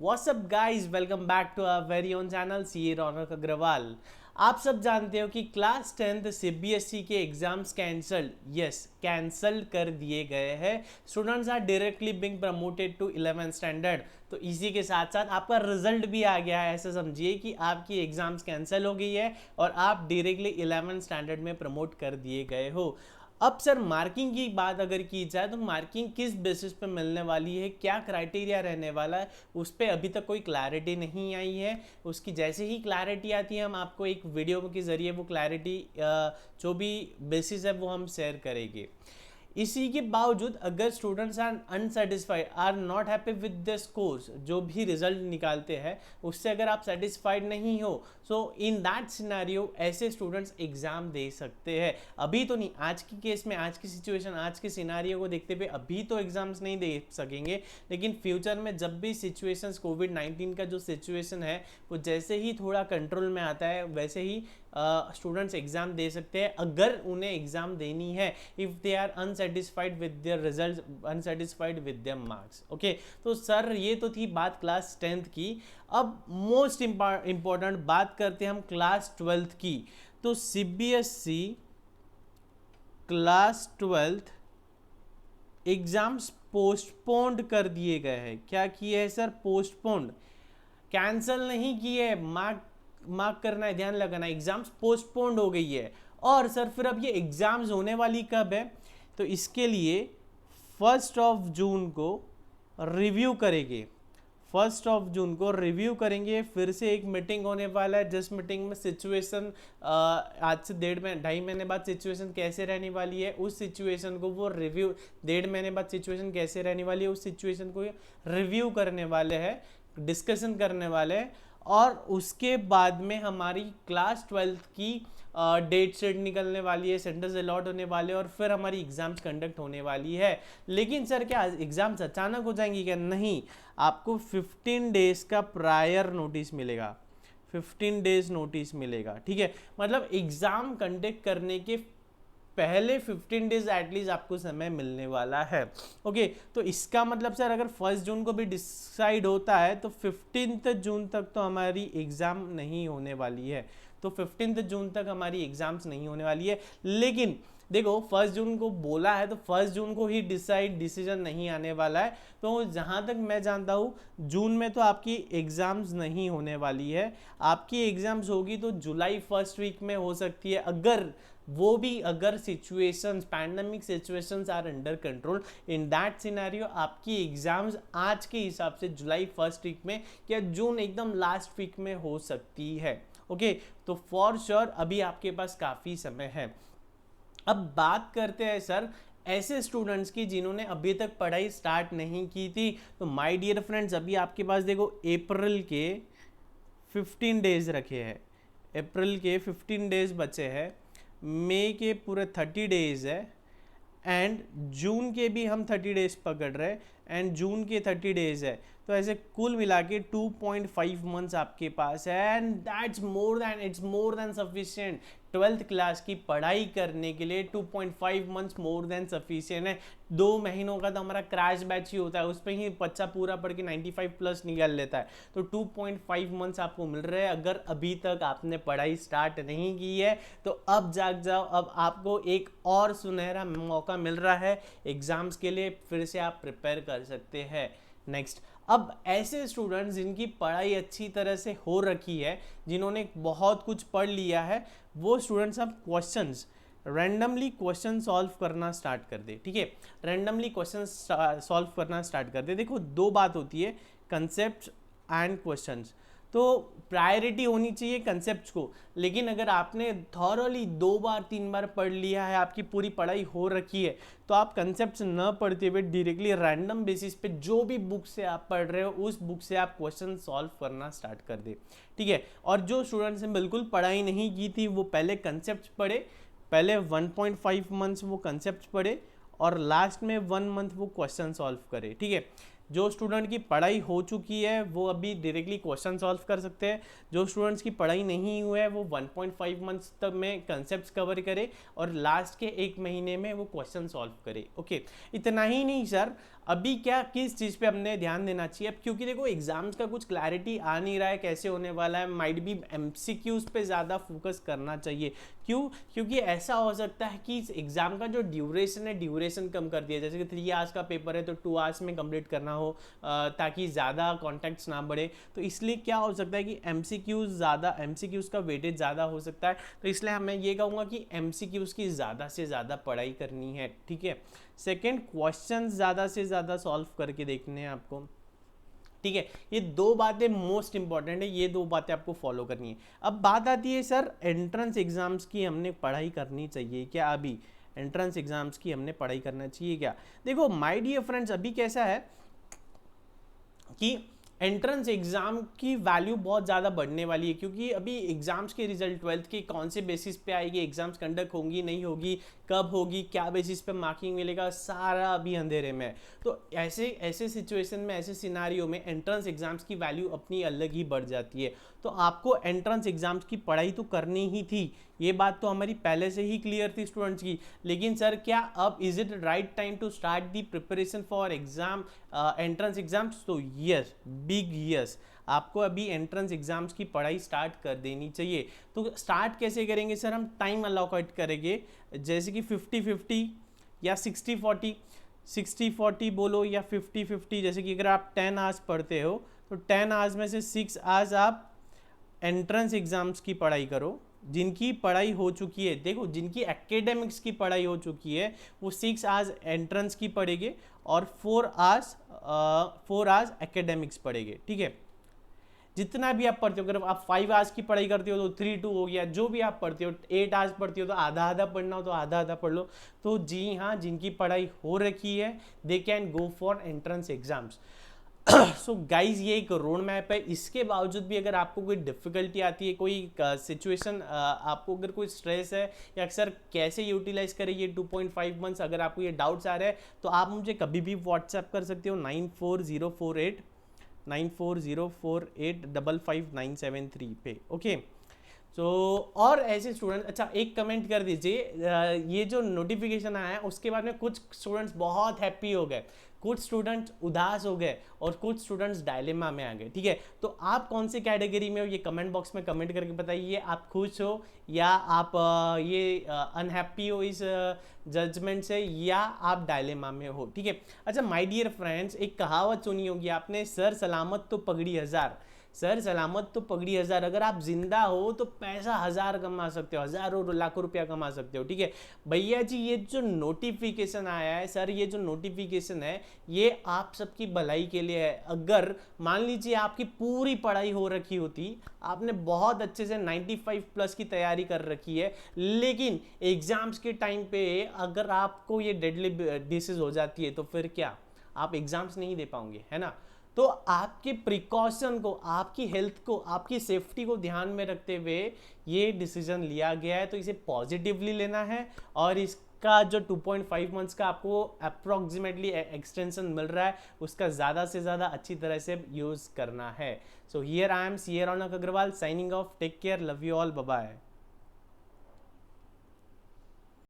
What's up guys, welcome back to our very own channel CA Raunak Agrawal. आप सब जानते हो कि क्लास 10th सीबीएसई के एग्जाम्स कैंसल्ड कर दिए गए हैं। Students are directly being promoted to 11th standard. तो इसी के साथ साथ आपका रिजल्ट भी आ गया है। ऐसा समझिए कि आपकी एग्जाम्स कैंसिल हो गई है और आप डायरेक्टली 11th स्टैंडर्ड में प्रमोट कर दिए गए हो। अब सर मार्किंग की बात अगर की जाए तो मार्किंग किस बेसिस पे मिलने वाली है, क्या क्राइटेरिया रहने वाला है, उस पर अभी तक कोई क्लैरिटी नहीं आई है। उसकी जैसे ही क्लैरिटी आती है हम आपको एक वीडियो के ज़रिए वो क्लैरिटी जो भी बेसिस है वो हम शेयर करेंगे। इसी के बावजूद अगर students are unsatisfied, are not happy with the scores, जो भी रिजल्ट निकालते हैं उससे अगर आप सेटिस्फाइड नहीं हो, सो इन दैट सिनेरियो ऐसे स्टूडेंट्स एग्जाम दे सकते हैं। अभी तो नहीं, आज की केस में, आज की सिचुएशन, आज के सिनेरियो को देखते हुए अभी तो एग्जाम्स नहीं दे सकेंगे, लेकिन फ्यूचर में जब भी सिचुएशंस कोविड-19 का जो सिचुएशन है वो जैसे ही थोड़ा कंट्रोल में आता है वैसे ही स्टूडेंट्स एग्जाम दे सकते हैं अगर उन्हें एग्जाम देनी है, if they are unsatisfied with their result, unsatisfied with their marks. Okay, तो सर ये तो थी बात क्लास 10th की। अब मोस्ट इंपॉर्टेंट बात करते हैं हम क्लास 12th की। तो CBSE class 12th exams postponed कर दिए गए हैं। क्या किए हैं सर? पोस्टपोन्ड, कैंसल नहीं किए। मार्क करना है, ध्यान लगाना, एग्जाम्स पोस्टपोन्ड हो गई है। और सर फिर अब ये एग्जाम्स होने वाली कब है? तो इसके लिए 1 जून को रिव्यू करेंगे। 1 जून को रिव्यू करेंगे, फिर से एक मीटिंग होने वाला है जिस मीटिंग में सिचुएशन आज से 2.5 महीने बाद सिचुएशन कैसे रहने वाली है उस सिचुएशन को वो रिव्यू, 1.5 महीने बाद सिचुएशन कैसे रहने वाली है उस सिचुएशन को रिव्यू करने वाले हैं, डिस्कशन करने वाले हैं। और उसके बाद में हमारी क्लास 12th की डेट शीट निकलने वाली है, सेंटर्स अलॉट होने वाले हैं और फिर हमारी एग्जाम्स कंडक्ट होने वाली है। लेकिन सर क्या एग्जाम्स अचानक हो जाएंगी क्या? नहीं, आपको 15 डेज का प्रायर नोटिस मिलेगा, 15 डेज नोटिस मिलेगा। ठीक है, मतलब एग्जाम कंडक्ट करने के पहले 15 डेज एटलीस्ट आपको समय मिलने वाला है। ओके, तो इसका मतलब सर अगर 1 जून को भी डिसाइड होता है तो 15 जून तक तो हमारी एग्ज़ाम नहीं होने वाली है। तो 15 जून तक हमारी एग्ज़ाम्स नहीं होने वाली है। लेकिन देखो 1 जून को बोला है तो 1 जून को ही डिसीजन नहीं आने वाला है। तो जहाँ तक मैं जानता हूँ जून में तो आपकी एग्ज़ाम्स नहीं होने वाली है। आपकी एग्ज़ाम्स होगी तो जुलाई फर्स्ट वीक में हो सकती है, अगर वो भी अगर situations, pandemic situations are under control. In that scenario आपकी एग्जाम्स आज के हिसाब से जुलाई फर्स्ट वीक में या जून एकदम लास्ट वीक में हो सकती है। ओके, तो फॉर श्योर अभी आपके पास काफ़ी समय है। अब बात करते हैं सर ऐसे स्टूडेंट्स की जिन्होंने अभी तक पढ़ाई स्टार्ट नहीं की थी। तो माय डियर फ्रेंड्स, अभी आपके पास देखो अप्रैल के 15 डेज रखे हैं, अप्रैल के 15 डेज बचे हैं, मई के पूरे 30 डेज है एंड जून के भी हम 30 डेज पकड़ रहे हैं एंड जून के 30 डेज है। तो ऐसे कुल मिला के 2.5 मंथ्स आपके पास है and that's more than, it's more than sufficient. 12th class की पढ़ाई करने के लिए 2.5 मंथ्स मोर देन सफिशिएंट है। 2 महीनों का तो हमारा क्रैश बैच ही होता है, उस पर ही बच्चा पूरा पढ़ के 95 प्लस निकाल लेता है। तो 2.5 मंथ्स आपको मिल रहे हैं। अगर अभी तक आपने पढ़ाई स्टार्ट नहीं की है तो अब जाग जाओ, अब आपको एक और सुनहरा मौका मिल रहा है एग्जाम्स के लिए, फिर से आप प्रिपेयर कर सकते हैं। नेक्स्ट, अब ऐसे स्टूडेंट्स जिनकी पढ़ाई अच्छी तरह से हो रखी है, जिन्होंने बहुत कुछ पढ़ लिया है, वो स्टूडेंट्स अब क्वेश्चंस रैंडमली क्वेश्चन सॉल्व करना स्टार्ट कर दे। ठीक है, रैंडमली क्वेश्चन सॉल्व करना स्टार्ट कर दे। देखो दो बात होती है, कंसेप्ट एंड क्वेश्चंस। तो प्रायोरिटी होनी चाहिए कंसेप्ट को, लेकिन अगर आपने थॉरली 2 बार 3 बार पढ़ लिया है, आपकी पूरी पढ़ाई हो रखी है, तो आप कंसेप्ट न पढ़ते हुए डायरेक्टली रैंडम बेसिस पे जो भी बुक से आप पढ़ रहे हो उस बुक से आप क्वेश्चन सॉल्व करना स्टार्ट कर दे। ठीक है, और जो स्टूडेंट्स ने बिल्कुल पढ़ाई नहीं की थी वो पहले कंसेप्ट पढ़े, पहले 1.5 मंथ्स वो कंसेप्ट पढ़े और लास्ट में 1 मंथ वो क्वेश्चन सॉल्व करे। ठीक है, जो स्टूडेंट की पढ़ाई हो चुकी है वो अभी डायरेक्टली क्वेश्चन सॉल्व कर सकते हैं, जो स्टूडेंट्स की पढ़ाई नहीं हुआ है वो 1.5 मंथ्स तक में कंसेप्ट कवर करे और लास्ट के 1 महीने में वो क्वेश्चन सॉल्व करे। ओके, इतना ही नहीं सर, अभी क्या किस चीज़ पे हमने ध्यान देना चाहिए, अब क्योंकि देखो एग्जाम्स का कुछ क्लैरिटी आ नहीं रहा है कैसे होने वाला है, माइट बी एमसीक्यूज पे ज़्यादा फोकस करना चाहिए। क्यों? क्योंकि ऐसा हो सकता है कि इस एग्जाम का जो ड्यूरेशन है ड्यूरेशन कम कर दिया, जैसे कि 3 आवर्स का पेपर है तो 2 आवर्स में कंप्लीट करना हो, ताकि ज़्यादा कॉन्टैक्ट्स ना बढ़े। तो इसलिए क्या हो सकता है कि एमसीक्यूज़ का वेटेज ज़्यादा हो सकता है। तो इसलिए मैं ये कहूँगा कि एमसीक्यूज़ की ज़्यादा से ज़्यादा पढ़ाई करनी है, ठीक है। सेकेंड, क्वेश्चन ज़्यादा से ज़्यादा सॉल्व करके देखने हैं आपको, ठीक है। ये 2 बातें मोस्ट इंपॉर्टेंट है, ये 2 बातें आपको फॉलो करनी है। अब बात आती है सर एंट्रेंस एग्जाम्स की हमने पढ़ाई करनी चाहिए क्या? अभी एंट्रेंस एग्जाम्स की हमने पढ़ाई करना चाहिए क्या? देखो माय डियर फ्रेंड्स, अभी कैसा है कि एंट्रेंस एग्जाम की वैल्यू बहुत ज़्यादा बढ़ने वाली है, क्योंकि अभी एग्जाम्स के रिजल्ट 12th के कौन से बेसिस पे आएगी, एग्जाम्स कंडक्ट होंगी नहीं होगी, कब होगी, क्या बेसिस पे मार्किंग मिलेगा, सारा अभी अंधेरे में है। तो ऐसे सिचुएशन में, ऐसे सिनारियो में एंट्रेंस एग्जाम्स की वैल्यू अपनी अलग ही बढ़ जाती है। तो आपको एंट्रेंस एग्जाम्स की पढ़ाई तो करनी ही थी, ये बात तो हमारी पहले से ही क्लियर थी स्टूडेंट्स की। लेकिन सर क्या अब is it right time to start the preparation for exam, entrance exams? तो यस, बिग यस, आपको अभी एंट्रेंस एग्जाम्स की पढ़ाई स्टार्ट कर देनी चाहिए। तो स्टार्ट कैसे करेंगे सर? हम टाइम अलोकेट करेंगे, जैसे कि 50-50 या 60-40, 60-40 बोलो या 50-50। जैसे कि अगर आप 10 आवर्स पढ़ते हो तो 10 आवर्स में से 6 आवर्स आप एंट्रेंस एग्जाम्स की पढ़ाई करो। जिनकी पढ़ाई हो चुकी है, देखो जिनकी एकेडमिक्स की पढ़ाई हो चुकी है वो 6 आवर्स एंट्रेंस की पढ़ेंगे और 4 आवर्स एकेडमिक्स पढ़ेंगे, ठीक है। जितना भी आप पढ़ते हो, अगर आप 5 आवर्स की पढ़ाई करते हो तो 3-2 हो गया, जो भी आप पढ़ते हो, 8 आवर्स पढ़ते हो तो आधा आधा पढ़ना हो तो आधा आधा पढ़ लो। तो जी हाँ, जिनकी पढ़ाई हो रखी है they can go for entrance exams. So guys, ये एक रोड मैप है। इसके बावजूद भी अगर आपको कोई डिफिकल्टी आती है, कोई सिचुएशन, आपको अगर कोई स्ट्रेस है या अक्सर कैसे यूटिलाइज करें ये 2.5 मंथ्स, अगर आपको ये डाउट्स आ रहे हैं तो आप मुझे कभी भी व्हाट्सएप कर सकते हो 9404855973 पे, ओके। तो और ऐसे स्टूडेंट्स, अच्छा एक कमेंट कर दीजिए, ये जो नोटिफिकेशन आया है उसके बाद में कुछ स्टूडेंट्स बहुत हैप्पी हो गए, कुछ स्टूडेंट्स उदास हो गए और कुछ स्टूडेंट्स डायलेमा में आ गए, ठीक है। तो आप कौन सी कैटेगरी में हो ये कमेंट बॉक्स में कमेंट करके बताइए। आप खुश हो या आप ये अनहैप्पी हो इस जजमेंट से, या आप डायलेमा में हो, ठीक है। अच्छा माय डियर फ्रेंड्स, एक कहावत सुनी होगी आपने, सर सलामत तो पगड़ी हजार। सर सलामत तो पगड़ी हजार, अगर आप जिंदा हो तो पैसा 1000 कमा सकते हो, हजारों लाखों रुपया कमा सकते हो, ठीक है। भैया जी ये जो नोटिफिकेशन आया है सर, ये जो नोटिफिकेशन है ये आप सबकी भलाई के लिए है। अगर मान लीजिए आपकी पूरी पढ़ाई हो रखी होती, आपने बहुत अच्छे से 95+ की तैयारी कर रखी है, लेकिन एग्जाम्स के टाइम पे अगर आपको ये डेडली डिसीज हो जाती है तो फिर क्या, आप एग्जाम्स नहीं दे पाओगे, है ना। तो आपके प्रिकॉशन को, आपकी हेल्थ को, आपकी सेफ्टी को ध्यान में रखते हुए ये डिसीजन लिया गया है, तो इसे पॉजिटिवली लेना है। और इसका जो 2.5 मंथ्स का आपको अप्रॉक्सीमेटली एक्सटेंशन मिल रहा है उसका ज़्यादा से ज़्यादा अच्छी तरह से यूज़ करना है। So here I am CA Raunak Agarwal signing off, take care, love you all, bye bye.